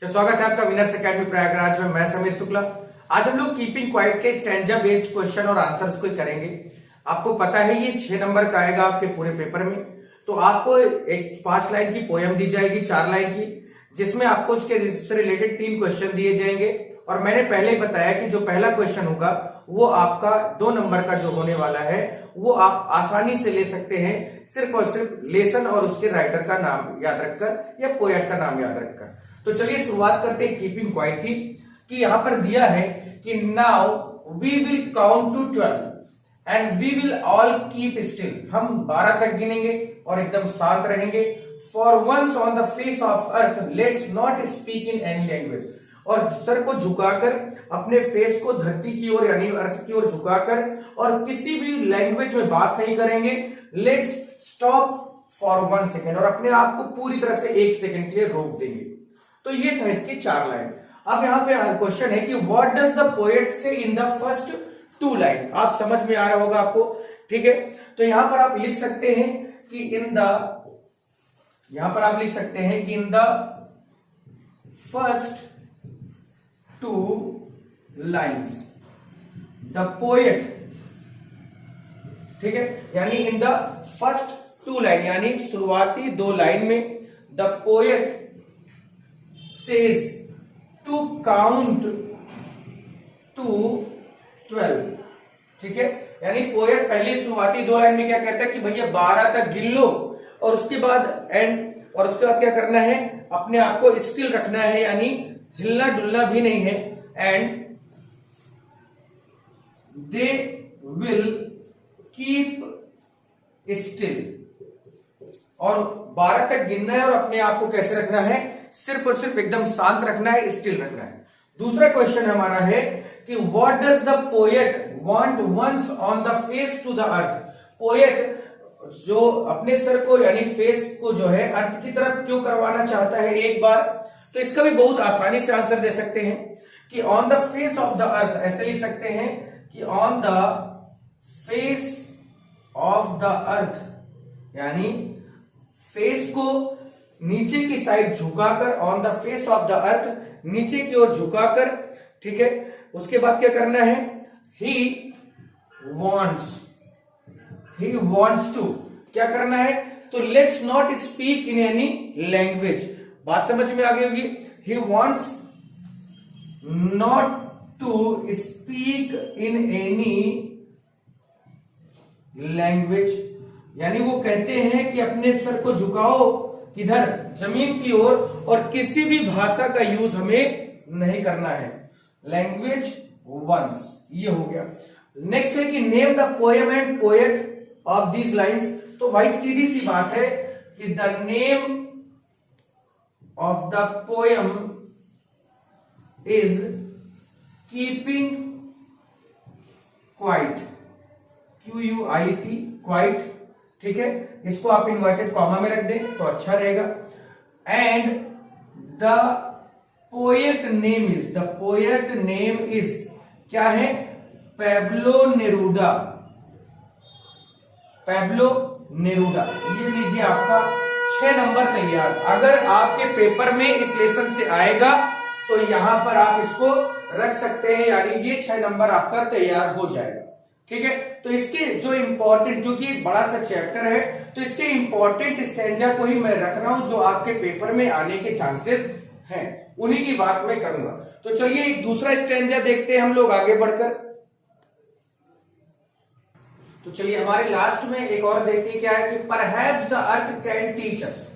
तो स्वागत है आपका विनर्स एकेडमी प्रयागराज में। मैं समीर शुक्ला। आज हम लोग कीपिंग क्वाइट के स्टैंजा बेस्ड क्वेश्चन और आंसर्स को करेंगे। आपको पता है ये 6 नंबर का आएगा आपके पूरे पेपर में। तो आपको एक 5 लाइन की पोयम दी जाएगी, 4 लाइन की, जिसमें आपको उसके से रिलेटेड 3 क्वेश्चन दिए जाएंगे। और मैंने पहले ही बताया कि जो पहला क्वेश्चन होगा वो आपका 2 नंबर का जो होने वाला है वो आप आसानी से ले सकते हैं, सिर्फ और सिर्फ लेसन और उसके राइटर का नाम याद रखकर या पोएट का नाम याद रखकर। तो चलिए शुरुआत करते हैं कीपिंग क्वाइट की। कि यहां पर दिया है कि now we will count to 12 and we will all keep still. हम 12 तक गिनेंगे और एकदम शांत रहेंगे। For once on the face of earth let's not speak in any language. और सर को झुकाकर, अपने फेस को धरती की ओर यानी अर्थ की ओर झुकाकर और किसी भी लैंग्वेज में बात नहीं करेंगे। Let's stop for 1 second. और अपने आप को पूरी तरह से 1 सेकेंड के लिए रोक देंगे। तो ये था इसकी 4 लाइन। अब यहां पे क्वेश्चन है कि व्हाट डज द पोएट से इन द फर्स्ट 2 लाइन। आप समझ में आ रहा होगा आपको, ठीक है। तो यहां पर आप लिख सकते हैं कि in the first 2 lines the poet, ठीक है, यानी इन द फर्स्ट 2 लाइन यानी शुरुआती 2 लाइन में the poet says to count to 12, ठीक है। यानी पोएट पहले शुरुआती 2 लाइन में क्या कहता है कि भैया 12 तक गिन लो और उसके बाद क्या करना है, अपने आप को स्टिल रखना है, यानी हिलना डुलना भी नहीं है। And they will keep still. और 12 तक गिनना है और अपने आप को कैसे रखना है, सिर्फ और सिर्फ एकदम शांत रखना है, स्टिल रखना है। दूसरा क्वेश्चन हमारा है कि what does the poet want once on the face to the earth. Poet जो अपने सर को यानी फेस को जो है अर्थ की तरफ क्यों करवाना चाहता है एक बार। तो इसका भी बहुत आसानी से आंसर दे सकते हैं कि on the face of the अर्थ ऐसे लिख सकते हैं कि on the face of the अर्थ, यानी फेस को नीचे की साइड झुकाकर, on the face of the अर्थ, नीचे की ओर झुकाकर, ठीक है। उसके बाद क्या करना है, ही वॉन्ट्स टू क्या करना है, तो let's not speak in any language. बात समझ में आ गई होगी। He wants not to speak in any language, यानी वो कहते हैं कि अपने सर को झुकाओ किधर, जमीन की ओर, और किसी भी भाषा का यूज हमें नहीं करना है। लैंग्वेज वंस, ये हो गया। नेक्स्ट है कि name the poem and poet of these lines. तो भाई सीधी सी बात है कि the name of the poem is keeping quiet, QUIT, quite, ठीक है। इसको आप इन्वर्टेड कॉमा में रख दें तो अच्छा रहेगा। And the poet name is क्या है, पैब्लो नेरूदा। ये लीजिए आपका 6 नंबर तैयार। अगर आपके पेपर में इस लेसन से आएगा तो यहां पर आप इसको रख सकते हैं, यानी ये 6 नंबर आपका तैयार हो जाएगा, ठीक है। तो इसके जो इंपॉर्टेंट, क्योंकि बड़ा सा चैप्टर है तो इसके इंपॉर्टेंट स्टैंजा को ही मैं रख रहा हूं जो आपके पेपर में आने के चांसेस हैं, उन्हीं की बात मैं करूंगा। तो चलिए एक दूसरा स्टैंजा देखते हैं हम लोग आगे बढ़कर। तो चलिए हमारे लास्ट में एक और देखते हैं क्या है कि perhaps the earth can teach अस।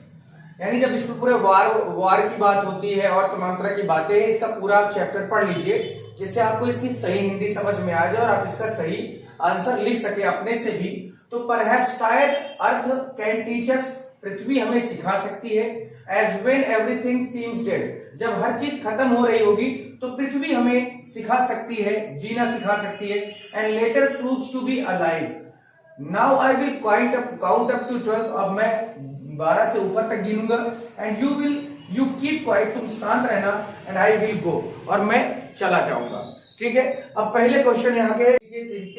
यानी जब इसमें पूरे वार की बात होती है और तमाम तरह की बातें हैं, इसका पूरा आप चैप्टर पढ़ लीजिए जिससे आपको इसकी सही हिंदी समझ में आ जाए और आप इसका सही आंसर लिख सके अपने से भी। तो परहैप्स शायद अर्थ कैन टीच अस, पृथ्वी हमें सिखा सकती है। As when everything seems dead, जब हर चीज खत्म हो रही होगी तो पृथ्वी हमें सिखा सकती है, जीना सिखा सकती है। And later proves to be alive. Now I will count up to 12। अब मैं 12 से ऊपर तक गिनूंगा। एंड यू कीप क्वाइट, तुम शांत रहना। एंड आई विल गो, और मैं चला जाऊंगा, ठीक है। अब पहले क्वेश्चन यहाँ के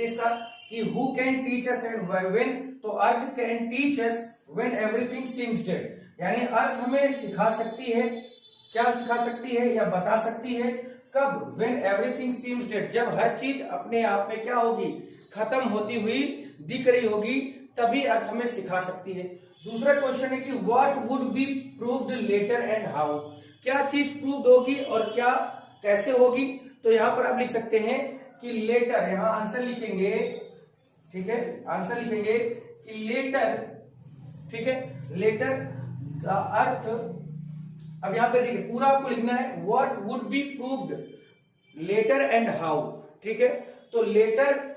इसका कि who can teach us and when. तो earth can teach us when everything seems dead, यानी अर्थ हमें सिखा सकती है क्या सिखा सकती है या बता सकती है? कब? व्हेन एवरीथिंग सीम्स डेड, जब हर चीज अपने आप में क्या होगी, खत्म होती हुई दिख रही होगी, तभी अर्थ हमें सिखा सकती है। दूसरा क्वेश्चन है कि what would be proved later and how, क्या चीज प्रूव्ड होगी और क्या कैसे होगी? तो यहां पर आप लिख सकते हैं कि लेटर, यहां आंसर लिखेंगे, ठीक है, आंसर लिखेंगे कि लेटर, ठीक है, लेटर का अर्थ, अब यहां पे देखिए पूरा आपको लिखना है what would be proved later and how, ठीक है। तो लेटर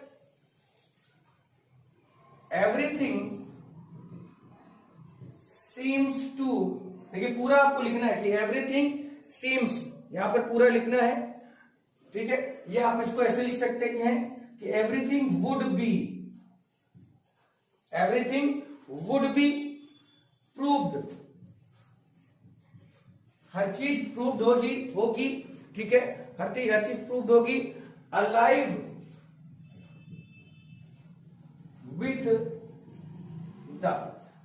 एवरीथिंग सीम्स टू, देखिए पूरा आपको लिखना है कि एवरीथिंग सीम्स, यहां पर पूरा लिखना है, ठीक है। ये आप इसको ऐसे लिख सकते हैं कि एवरीथिंग वुड बी प्रूव्ड, हर चीज प्रूव्ड होगी, ठीक है, हर चीज प्रूव्ड होगी, अलाइव विथ द,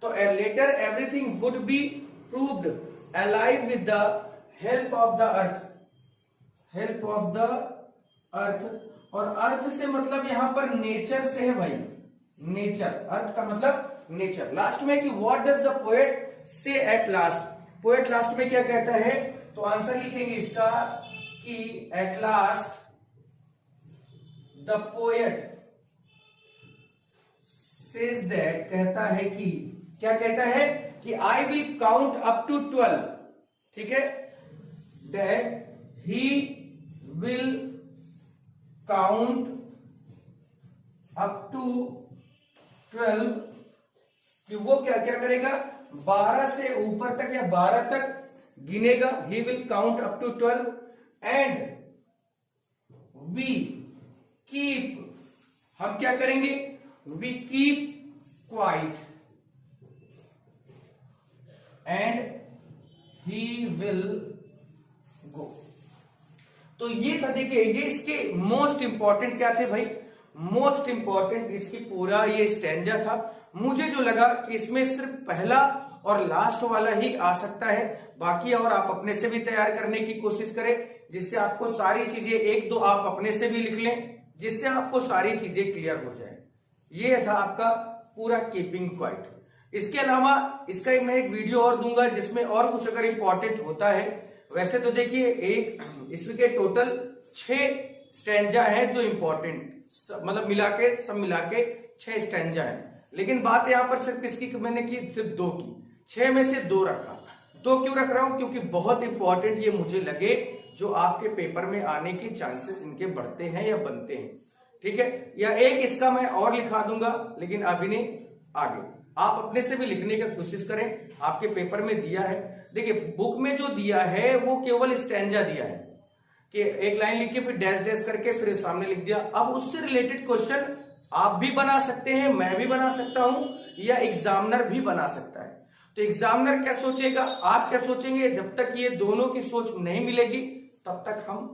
तो later everything would be proved alive with the help of the earth, help of the earth, और अर्थ से मतलब यहां पर नेचर से है भाई, नेचर, अर्थ का मतलब नेचर। लास्ट में कि what does the poet say at last, poet last में क्या कहता है? तो आंसर लिखेंगे इसका कि at last the poet says that, कहता है कि, क्या कहता है कि I will count up to 12, ठीक है, that he will count up to 12, कि वो क्या क्या करेगा, 12 से ऊपर तक या 12 तक गिनेगा, he will count up to 12, and we keep, हम क्या करेंगे, we keep quiet, and he will go. तो ये था, देखिए ये इसके मोस्ट इंपॉर्टेंट क्या थे भाई, मोस्ट इंपॉर्टेंट इसकी पूरा ये स्टैंजा था। मुझे जो लगा कि इसमें सिर्फ पहला और लास्ट वाला ही आ सकता है, बाकी और आप अपने से भी तैयार करने की कोशिश करें, जिससे आपको सारी चीजें, एक दो आप अपने से भी लिख लें, जिससे आपको सारी चीजें क्लियर हो जाए। ये था आपका पूरा कीपिंग क्वाइट। इसके अलावा इसका मैं एक वीडियो और दूंगा जिसमें और कुछ अगर इंपॉर्टेंट होता है। वैसे तो देखिए एक इसके टोटल 6 स्टैंजा है जो इंपॉर्टेंट, मतलब सब मिला के 6 स्टैंजा है, लेकिन बात यहां पर सिर्फ किसकी मैंने की, सिर्फ 2 की, 6 में से 2 रखा। 2 क्यों रख रहा हूं? क्योंकि बहुत इंपॉर्टेंट ये मुझे लगे, जो आपके पेपर में आने के चांसेस इनके बढ़ते हैं या बनते हैं, ठीक है। या एक इसका मैं और लिखा दूंगा, लेकिन अभी नहीं, आगे आप अपने से भी लिखने की कोशिश करें, आपके पेपर में दिया है। देखिए बुक में जो दिया है वो केवल स्टैंजा दिया है कि एक लाइन लिख के फिर डैश डैश करके फिर सामने लिख दिया। अब उससे रिलेटेड क्वेश्चन आप भी बना सकते हैं, मैं भी बना सकता हूं, या एग्जामिनर भी बना सकता है। तो एग्जामिनर क्या सोचेगा, आप क्या सोचेंगे, जब तक ये दोनों की सोच नहीं मिलेगी तब तक हम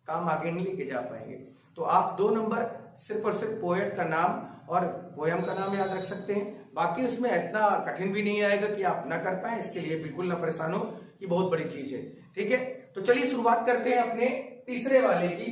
काम आगे नहीं लेके जा पाएंगे। तो आप 2 नंबर सिर्फ और सिर्फ पोएट का नाम और पोयम का नाम याद रख सकते हैं, बाकी उसमें इतना कठिन भी नहीं आएगा कि आप ना कर पाए। इसके लिए बिल्कुल ना परेशान हो, ये बहुत बड़ी चीज है, ठीक है। तो चलिए शुरुआत करते हैं अपने तीसरे वाले की।